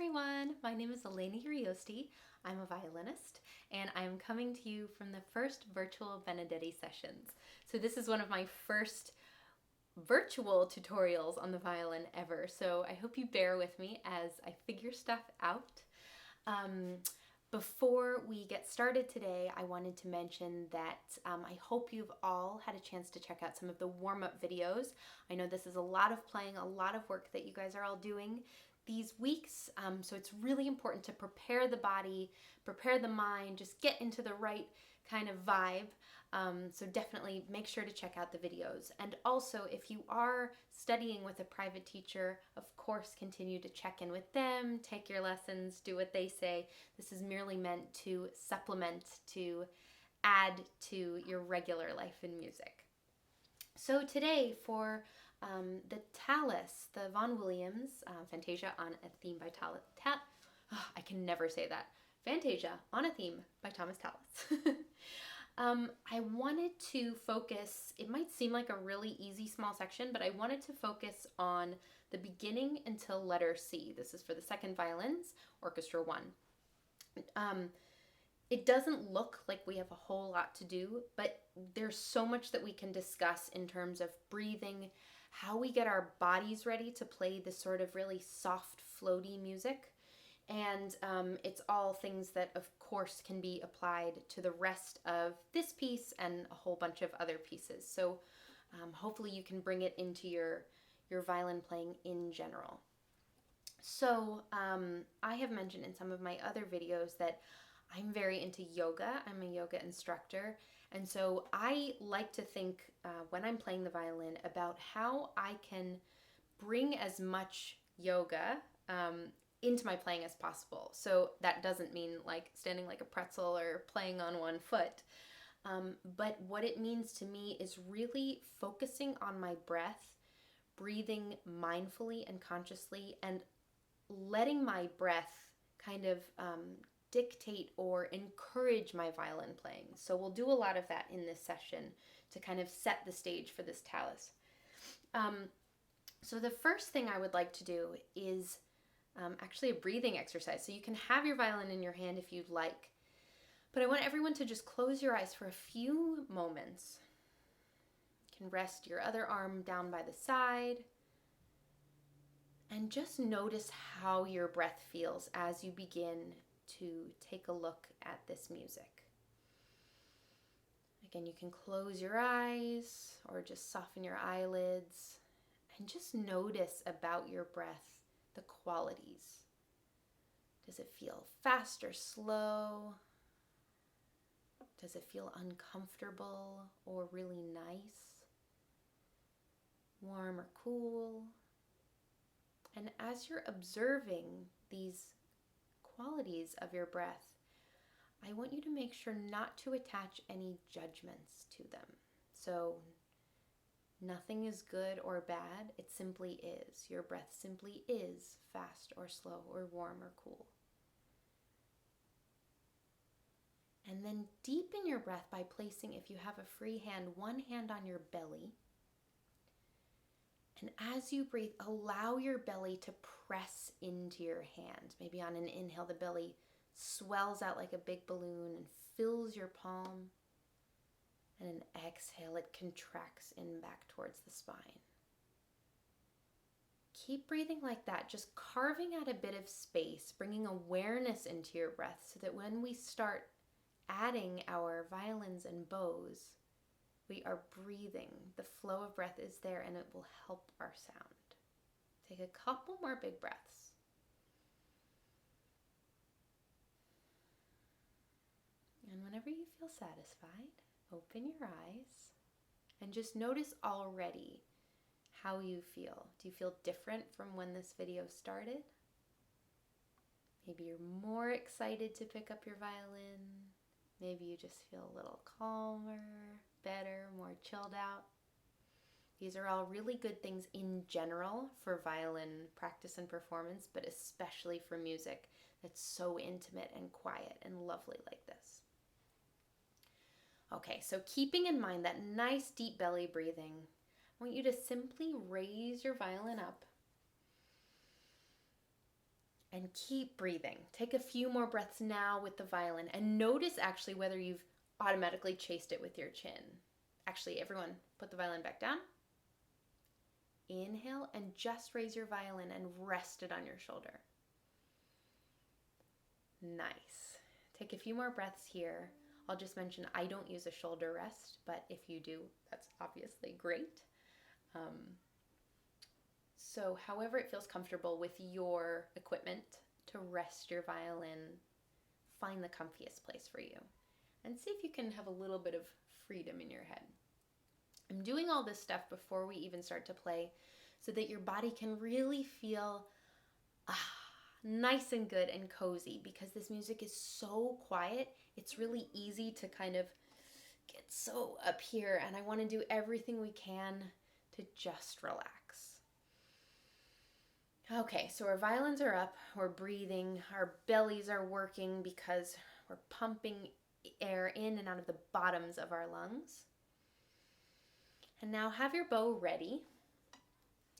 everyone, my name is Elena Urioste. I'm a violinist and I'm coming to you from the first virtual Benedetti sessions. So this is one of my first virtual tutorials on the violin ever, so I hope you bear with me as I figure stuff out. Before we get started today, I wanted to mention that I hope you've all had a chance to check out some of the warm-up videos. I know this is a lot of playing, a lot of work that you guys are all doing these weeks, so it's really important to prepare the body, prepare the mind, just get into the right kind of vibe. So definitely make sure to check out the videos. And also, if you are studying with a private teacher, of course, continue to check in with them, take your lessons, do what they say. This is merely meant to supplement, to add to your regular life in music. So today for the Tallis, the Vaughan Williams Fantasia on a Theme by Tallis. I can never say that. Fantasia on a Theme by Thomas Tallis. I wanted to focus, it might seem like a really easy small section, but I wanted to focus on the beginning until letter C. This is for the second violins, Orchestra 1. It doesn't look like we have a whole lot to do, but there's so much that we can discuss in terms of breathing, how we get our bodies ready to play this sort of really soft, floaty music. And it's all things that, of course, can be applied to the rest of this piece and a whole bunch of other pieces. So hopefully you can bring it into your violin playing in general. So I have mentioned in some of my other videos that I'm very into yoga. I'm a yoga instructor. And so I like to think when I'm playing the violin about how I can bring as much yoga into my playing as possible. So that doesn't mean like standing like a pretzel or playing on one foot. But what it means to me is really focusing on my breath, breathing mindfully and consciously, and letting my breath kind of dictate or encourage my violin playing. So we'll do a lot of that in this session to kind of set the stage for this Tallis. So the first thing I would like to do is actually a breathing exercise. So you can have your violin in your hand if you'd like, but I want everyone to just close your eyes for a few moments. You can rest your other arm down by the side and just notice how your breath feels as you begin to take a look at this music. Again, you can close your eyes or just soften your eyelids and just notice about your breath the qualities. Does it feel fast or slow? Does it feel uncomfortable or really nice? Warm or cool? And as you're observing these qualities of your breath, I want you to make sure not to attach any judgments to them. So nothing is good or bad, it simply is. Your breath simply is fast or slow or warm or cool. And then deepen your breath by placing, if you have a free hand, one hand on your belly. And as you breathe, allow your belly to press into your hand. Maybe on an inhale, the belly swells out like a big balloon and fills your palm. And an exhale, it contracts in back towards the spine. Keep breathing like that, just carving out a bit of space, bringing awareness into your breath so that when we start adding our violins and bows, we are breathing. The flow of breath is there and it will help our sound. Take a couple more big breaths. And whenever you feel satisfied, open your eyes and just notice already how you feel. Do you feel different from when this video started? Maybe you're more excited to pick up your violin. Maybe you just feel a little calmer, better, more chilled out. These are all really good things in general for violin practice and performance, but especially for music that's so intimate and quiet and lovely like this. Okay, so keeping in mind that nice deep belly breathing, I want you to simply raise your violin up And keep breathing. Take a few more breaths now with the violin and notice actually whether you've automatically chased it with your chin. Actually, everyone, put the violin back down. Inhale and just raise your violin and rest it on your shoulder. Nice. Take a few more breaths here. I'll just mention I don't use a shoulder rest, but if you do, that's obviously great. So however it feels comfortable with your equipment to rest your violin, find the comfiest place for you. And see if you can have a little bit of freedom in your head. I'm doing all this stuff before we even start to play so that your body can really feel nice and good and cozy, because this music is so quiet. It's really easy to kind of get so up here, and I want to do everything we can to just relax. Okay, so our violins are up, we're breathing, our bellies are working because we're pumping air in and out of the bottoms of our lungs. And now have your bow ready.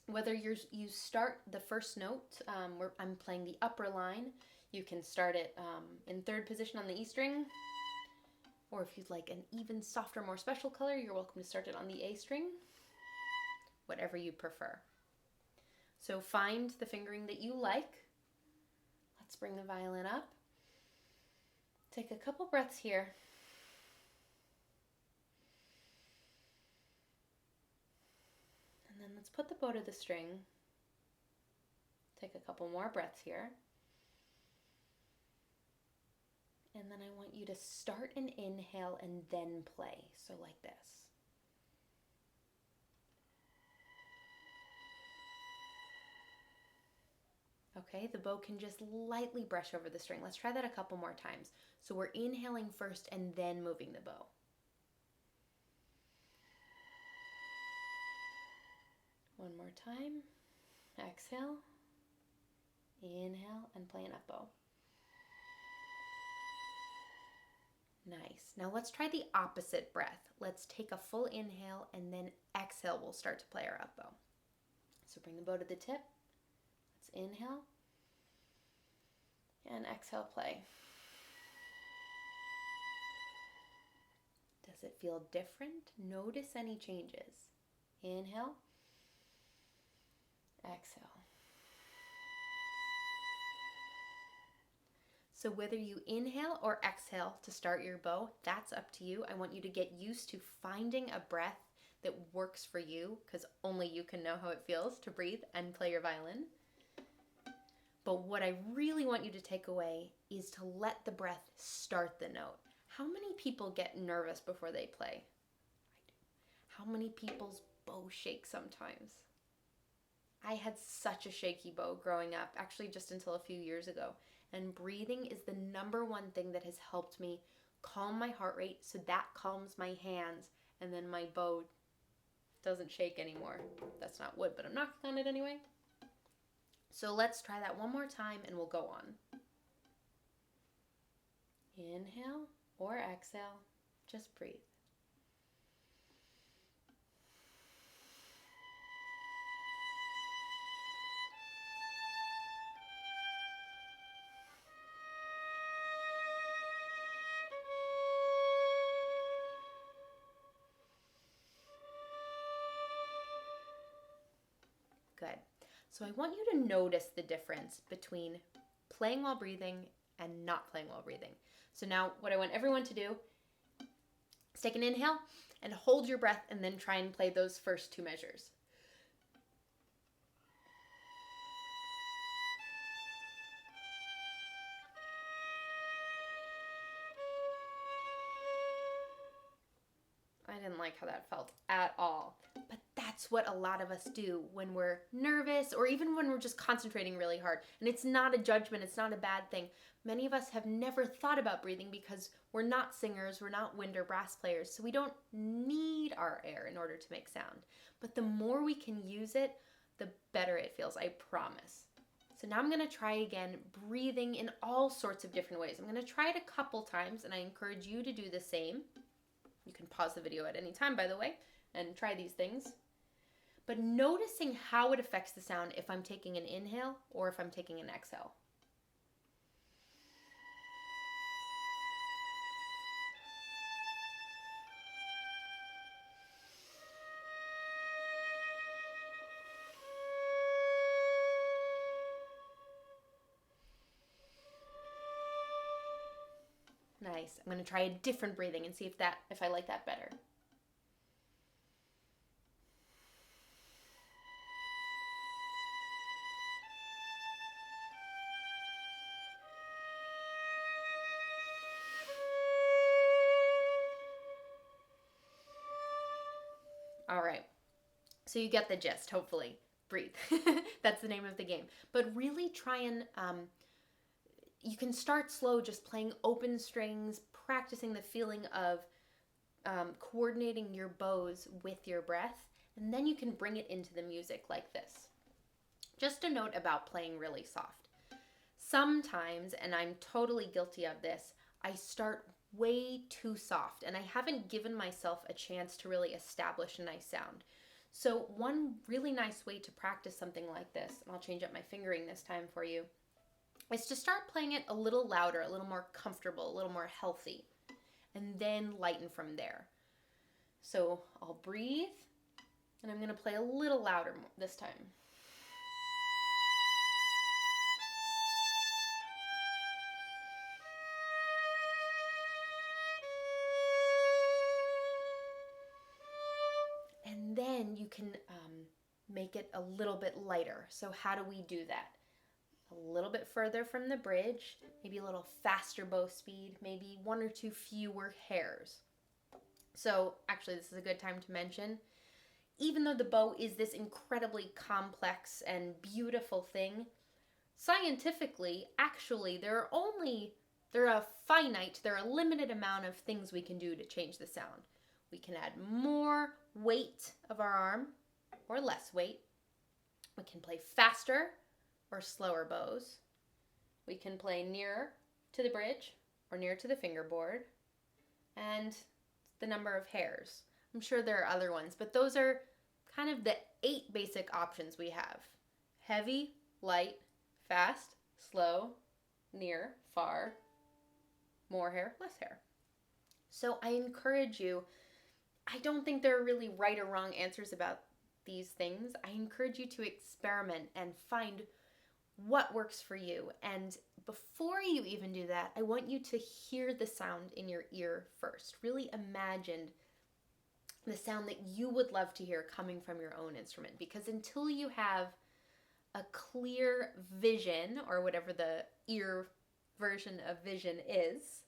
Whether you start the first note, I'm playing the upper line, you can start it in third position on the E string, or if you'd like an even softer, more special color, you're welcome to start it on the A string, whatever you prefer. So find the fingering that you like. Let's bring the violin up. Take a couple breaths here. And then let's put the bow to the string. Take a couple more breaths here. And then I want you to start an inhale and then play. So like this. Okay, the bow can just lightly brush over the string. Let's try that a couple more times. So we're inhaling first and then moving the bow. One more time. Exhale. Inhale and play an up bow. Nice. Now let's try the opposite breath. Let's take a full inhale and then exhale. We'll start to play our up bow. So bring the bow to the tip. Let's inhale and exhale, play. Does it feel different? Notice any changes. Inhale, exhale. So whether you inhale or exhale to start your bow, that's up to you. I want you to get used to finding a breath that works for you, because only you can know how it feels to breathe and play your violin. But what I really want you to take away is to let the breath start the note. How many people get nervous before they play? I do. How many people's bow shake sometimes? I had such a shaky bow growing up, actually just until a few years ago. And breathing is the number one thing that has helped me calm my heart rate, so that calms my hands, and then my bow doesn't shake anymore. That's not wood, but I'm knocking on it anyway. So let's try that one more time and we'll go on. Inhale or exhale, just breathe. Good. So I want you to notice the difference between playing while breathing and not playing while breathing. So now what I want everyone to do is take an inhale and hold your breath and then try and play those first two measures. I didn't like how that felt at all. But that's what a lot of us do when we're nervous, or even when we're just concentrating really hard. And it's not a judgment, it's not a bad thing. Many of us have never thought about breathing because we're not singers, we're not wind or brass players, so we don't need our air in order to make sound. But the more we can use it, the better it feels, I promise. So now I'm going to try again, breathing in all sorts of different ways. I'm going to try it a couple times, and I encourage you to do the same. You can pause the video at any time, by the way, and try these things. But noticing how it affects the sound if I'm taking an inhale or if I'm taking an exhale. Nice. I'm going to try a different breathing and see if I like that better. All right. So you get the gist, hopefully. Breathe. That's the name of the game. But really try and, you can start slow just playing open strings, practicing the feeling of coordinating your bows with your breath, and then you can bring it into the music like this. Just a note about playing really soft. Sometimes, and I'm totally guilty of this, I start way too soft and I haven't given myself a chance to really establish a nice sound. So one really nice way to practice something like this, and I'll change up my fingering this time for you, is to start playing it a little louder, a little more comfortable, a little more healthy, and then lighten from there. So I'll breathe, and I'm going to play a little louder this time. And then you can make it a little bit lighter. So how do we do that? A little bit further from the bridge, maybe a little faster bow speed, maybe one or two fewer hairs. So actually this is a good time to mention, even though the bow is this incredibly complex and beautiful thing, scientifically, actually, there are a limited amount of things we can do to change the sound. We can add more weight of our arm or less weight. We can play faster or slower bows. We can play nearer to the bridge or near to the fingerboard. And the number of hairs. I'm sure there are other ones, but those are kind of the 8 basic options we have. Heavy, light, fast, slow, near, far, more hair, less hair. So I encourage you, I don't think there are really right or wrong answers about these things. I encourage you to experiment and find what works for you. And before you even do that, I want you to hear the sound in your ear first. Really imagine the sound that you would love to hear coming from your own instrument, because until you have a clear vision, or whatever the ear version of vision is,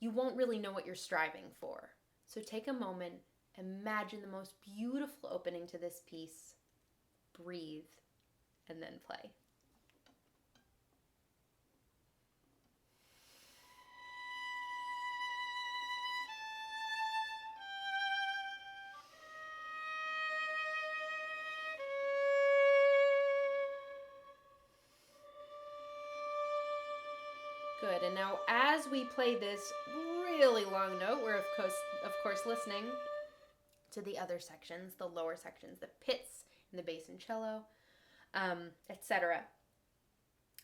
you won't really know what you're striving for. So take a moment, imagine the most beautiful opening to this piece, breathe, and then play. Good, and now as we play this really long note, we're of course listening to the other sections, the lower sections, the pits and the bass and cello, etc.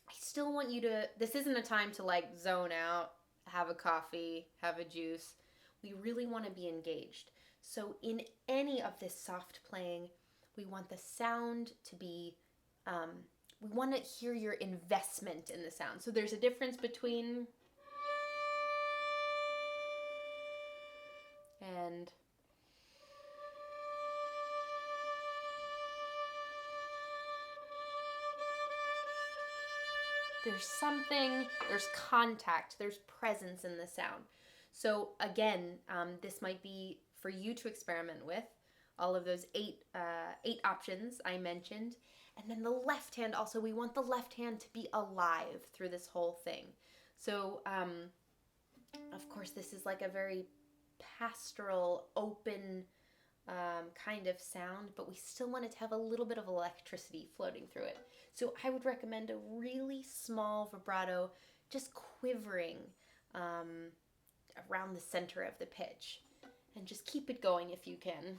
I still want you to, this isn't a time to like zone out, have a coffee, have a juice. We really want to be engaged. So in any of this soft playing, we want the sound to be, we want to hear your investment in the sound. So there's a difference between and there's contact, there's presence in the sound. So again, this might be for you to experiment with all of those eight options I mentioned. And then the left hand also, we want the left hand to be alive through this whole thing. So, of course, this is like a very pastoral, open kind of sound, but we still want it to have a little bit of electricity floating through it. So I would recommend a really small vibrato, just quivering around the center of the pitch. And just keep it going if you can.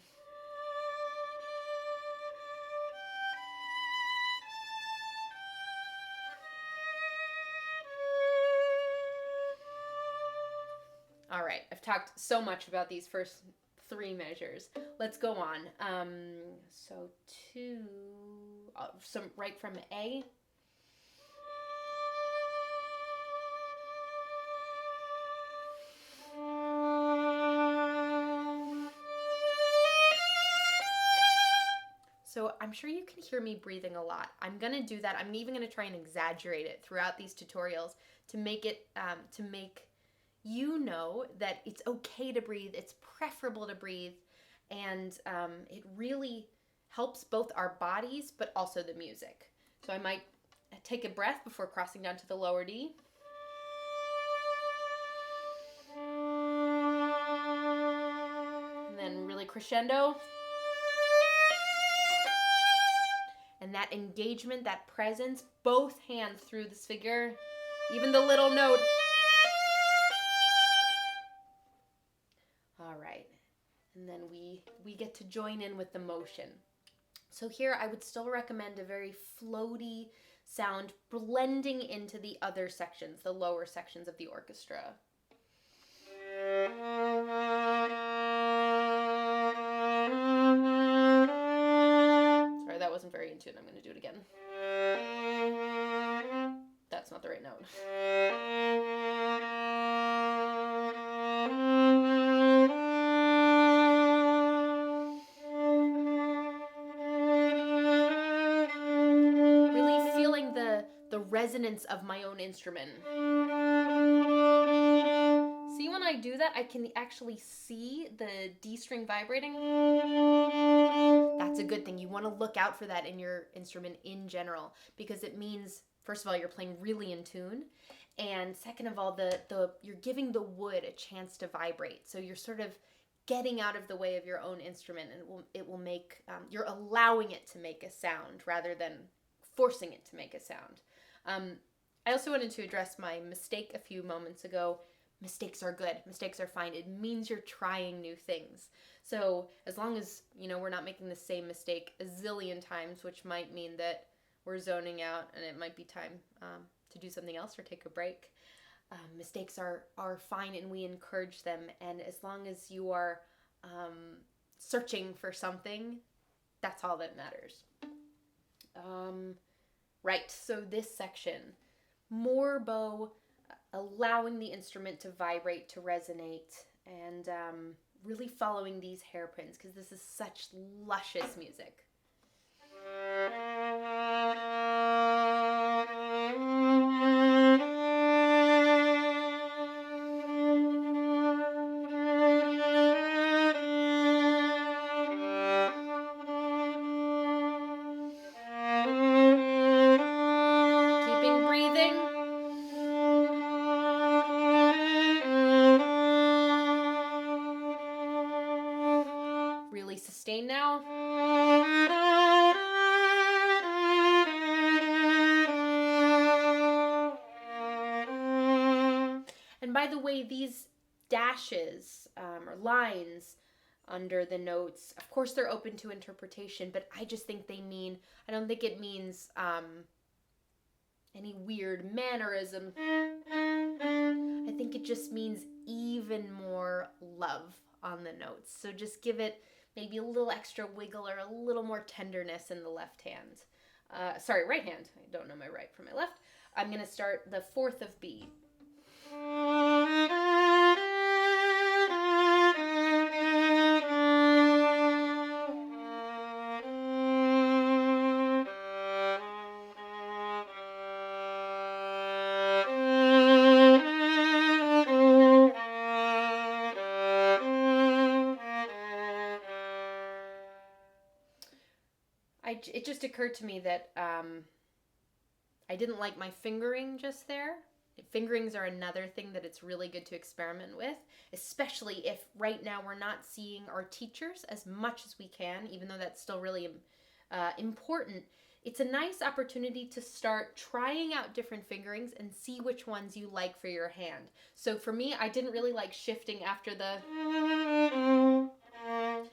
All right, I've talked so much about these first 3 measures. Let's go on. So right from A. So I'm sure you can hear me breathing a lot. I'm going to do that. I'm even going to try and exaggerate it throughout these tutorials to make it, to make you know that it's okay to breathe. It's preferable to breathe. And it really helps both our bodies, but also the music. So I might take a breath before crossing down to the lower D. And then really crescendo. And that engagement, that presence, both hands through this figure, even the little note. All right. And then we get to join in with the motion. So here I would still recommend a very floaty sound blending into the other sections, the lower sections of the orchestra. Sorry, that wasn't very in tune. I'm going to do it again. That's not the right note. Resonance of my own instrument. See, when I do that, I can actually see the D string vibrating. That's a good thing. You want to look out for that in your instrument in general, because it means, first of all, you're playing really in tune, and second of all, you're giving the wood a chance to vibrate. So you're sort of getting out of the way of your own instrument, and it will make you're allowing it to make a sound rather than forcing it to make a sound. I also wanted to address my mistake a few moments ago. Mistakes are good. Mistakes are fine. It means you're trying new things. So as long as, we're not making the same mistake a zillion times, which might mean that we're zoning out and it might be time to do something else or take a break. Mistakes are fine, and we encourage them. And as long as you are searching for something, that's all that matters. Right, so this section, more bow, allowing the instrument to vibrate, to resonate, and really following these hairpins, because this is such luscious music. Really sustain now. And by the way, these dashes or lines under the notes, of course they're open to interpretation, but I just think I don't think it means any weird mannerism. I think it just means even more love on the notes. So just give it maybe a little extra wiggle or a little more tenderness in the left hand. Right hand. I don't know my right from my left. I'm going to start the fourth of B. It just occurred to me that I didn't like my fingering just there. Fingerings are another thing that it's really good to experiment with, especially if right now we're not seeing our teachers as much as we can, even though that's still really important. It's a nice opportunity to start trying out different fingerings and see which ones you like for your hand. So for me, I didn't really like shifting after the...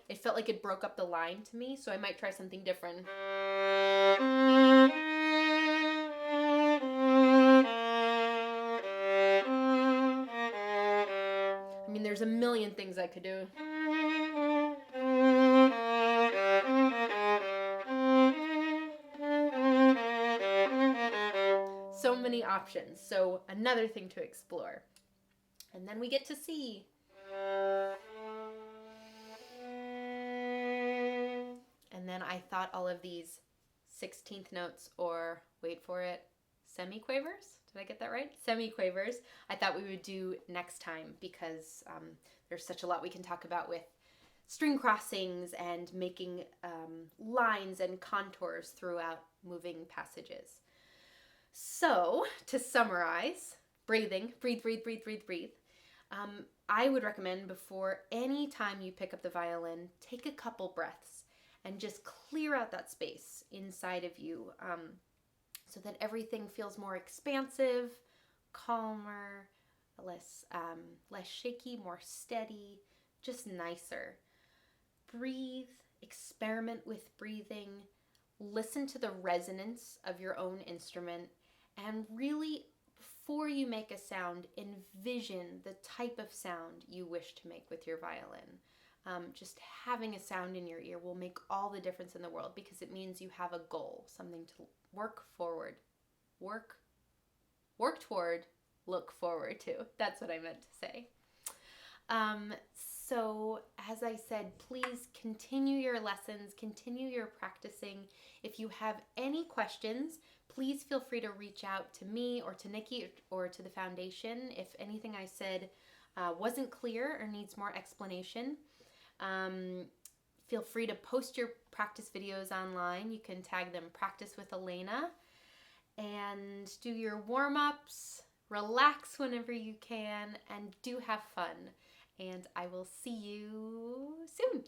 It felt like it broke up the line to me, so I might try something different. I mean, there's a million things I could do. So many options. So another thing to explore. And then we get to see. And then I thought all of these 16th notes, or wait for it, semiquavers. Did I get that right? Semiquavers. I thought we would do next time because there's such a lot we can talk about with string crossings and making lines and contours throughout moving passages. So, to summarize, breathing, breathe, breathe, breathe, breathe, breathe. I would recommend before any time you pick up the violin, take a couple breaths and just clear out that space inside of you so that everything feels more expansive, calmer, less shaky, more steady, just nicer. Breathe, experiment with breathing, listen to the resonance of your own instrument, and really, before you make a sound, envision the type of sound you wish to make with your violin. Just having a sound in your ear will make all the difference in the world because it means you have a goal, something to work toward, look forward to. That's what I meant to say. So as I said, please continue your lessons, continue your practicing. If you have any questions, please feel free to reach out to me or to Nikki or to the foundation if anything I said wasn't clear or needs more explanation. Feel free to post your practice videos online. You can tag them Practice with Elena, and do your warm-ups, relax whenever you can, and do have fun. And I will see you soon.